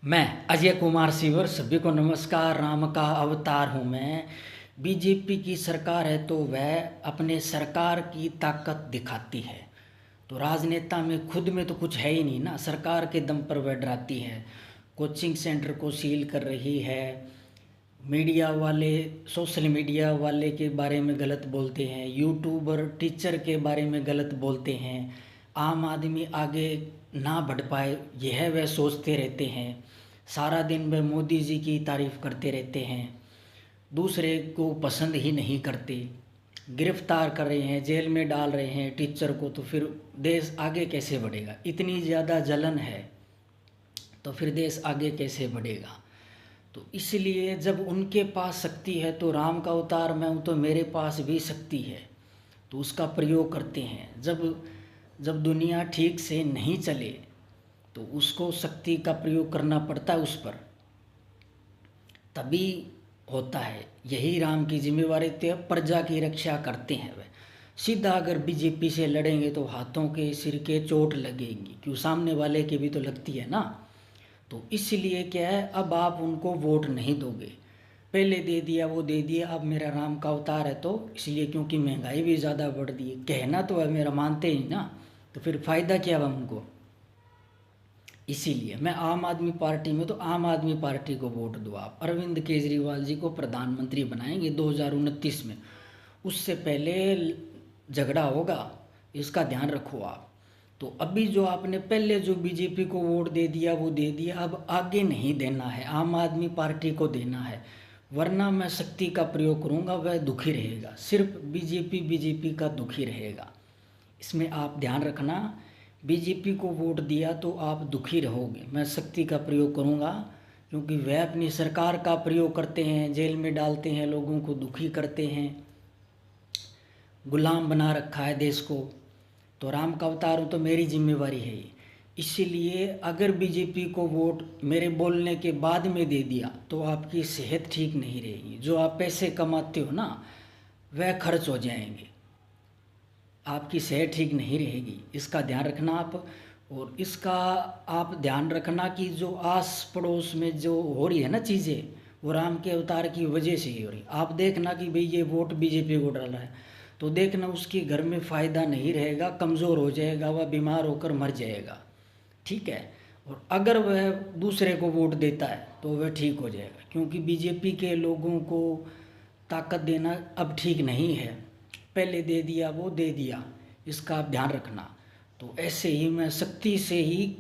मैं अजय कुमार सिवर सभी को नमस्कार। राम का अवतार हूँ मैं। बीजेपी की सरकार है तो वह अपने सरकार की ताकत दिखाती है। तो राजनेता में खुद में तो कुछ है ही नहीं ना, सरकार के दम पर वह डराती है। कोचिंग सेंटर को सील कर रही है। मीडिया वाले, सोशल मीडिया वाले के बारे में गलत बोलते हैं, यूट्यूबर टीचर के बारे में गलत बोलते हैं। आम आदमी आगे ना बढ़ पाए यह वह सोचते रहते हैं। सारा दिन वह मोदी जी की तारीफ़ करते रहते हैं, दूसरे को पसंद ही नहीं करते। गिरफ्तार कर रहे हैं, जेल में डाल रहे हैं टीचर को, तो फिर देश आगे कैसे बढ़ेगा? इतनी ज़्यादा जलन है तो फिर देश आगे कैसे बढ़ेगा? तो इसलिए जब उनके पास शक्ति है तो राम का अवतार मैं हूँ तो मेरे पास भी शक्ति है, तो उसका प्रयोग करते हैं। जब जब दुनिया ठीक से नहीं चले तो उसको शक्ति का प्रयोग करना पड़ता है उस पर, तभी होता है। यही राम की जिम्मेवारी तो प्रजा की रक्षा करते हैं वह। सीधा अगर बीजेपी से लड़ेंगे तो हाथों के सिर के चोट लगेगी, क्यों सामने वाले की भी तो लगती है ना। तो इसलिए क्या है, अब आप उनको वोट नहीं दोगे। पहले दे दिया वो दे दिया, अब मेरा राम का अवतार है तो इसलिए क्योंकि महंगाई भी ज़्यादा बढ़ रही है, कहना तो है मेरा, मानते ही ना, तो फिर फ़ायदा क्या हुआ उनको। इसीलिए मैं आम आदमी पार्टी में, तो आम आदमी पार्टी को वोट दो आप। अरविंद केजरीवाल जी को प्रधानमंत्री बनाएंगे 2029 में, उससे पहले झगड़ा होगा, इसका ध्यान रखो आप। तो अभी जो आपने पहले जो बीजेपी को वोट दे दिया वो दे दिया, अब आगे नहीं देना है, आम आदमी पार्टी को देना है। वरना मैं शक्ति का प्रयोग करूँगा, वह दुखी रहेगा, सिर्फ बीजेपी बीजेपी का दुखी रहेगा। इसमें आप ध्यान रखना, बीजेपी को वोट दिया तो आप दुखी रहोगे। मैं शक्ति का प्रयोग करूँगा क्योंकि वह अपनी सरकार का प्रयोग करते हैं, जेल में डालते हैं, लोगों को दुखी करते हैं, गुलाम बना रखा है देश को। तो राम का अवतार हूँ तो मेरी जिम्मेवारी है ये। इसीलिए अगर बीजेपी को वोट मेरे बोलने के बाद में दे दिया तो आपकी सेहत ठीक नहीं रहेगी। जो आप पैसे कमाते हो ना वह खर्च हो जाएंगे, आपकी सेहत ठीक नहीं रहेगी, इसका ध्यान रखना आप। और इसका आप ध्यान रखना कि जो आस पड़ोस में जो हो रही है ना चीज़ें, वो राम के अवतार की वजह से ही हो रही। आप देखना कि भाई ये वोट बीजेपी को डाला है तो देखना उसके घर में फ़ायदा नहीं रहेगा, कमज़ोर हो जाएगा, वह बीमार होकर मर जाएगा, ठीक है। और अगर वह दूसरे को वोट देता है तो वह ठीक हो जाएगा, क्योंकि बीजेपी के लोगों को ताकत देना अब ठीक नहीं है। पहले दे दिया वो दे दिया, इसका आप ध्यान रखना। तो ऐसे ही मैं शक्ति से ही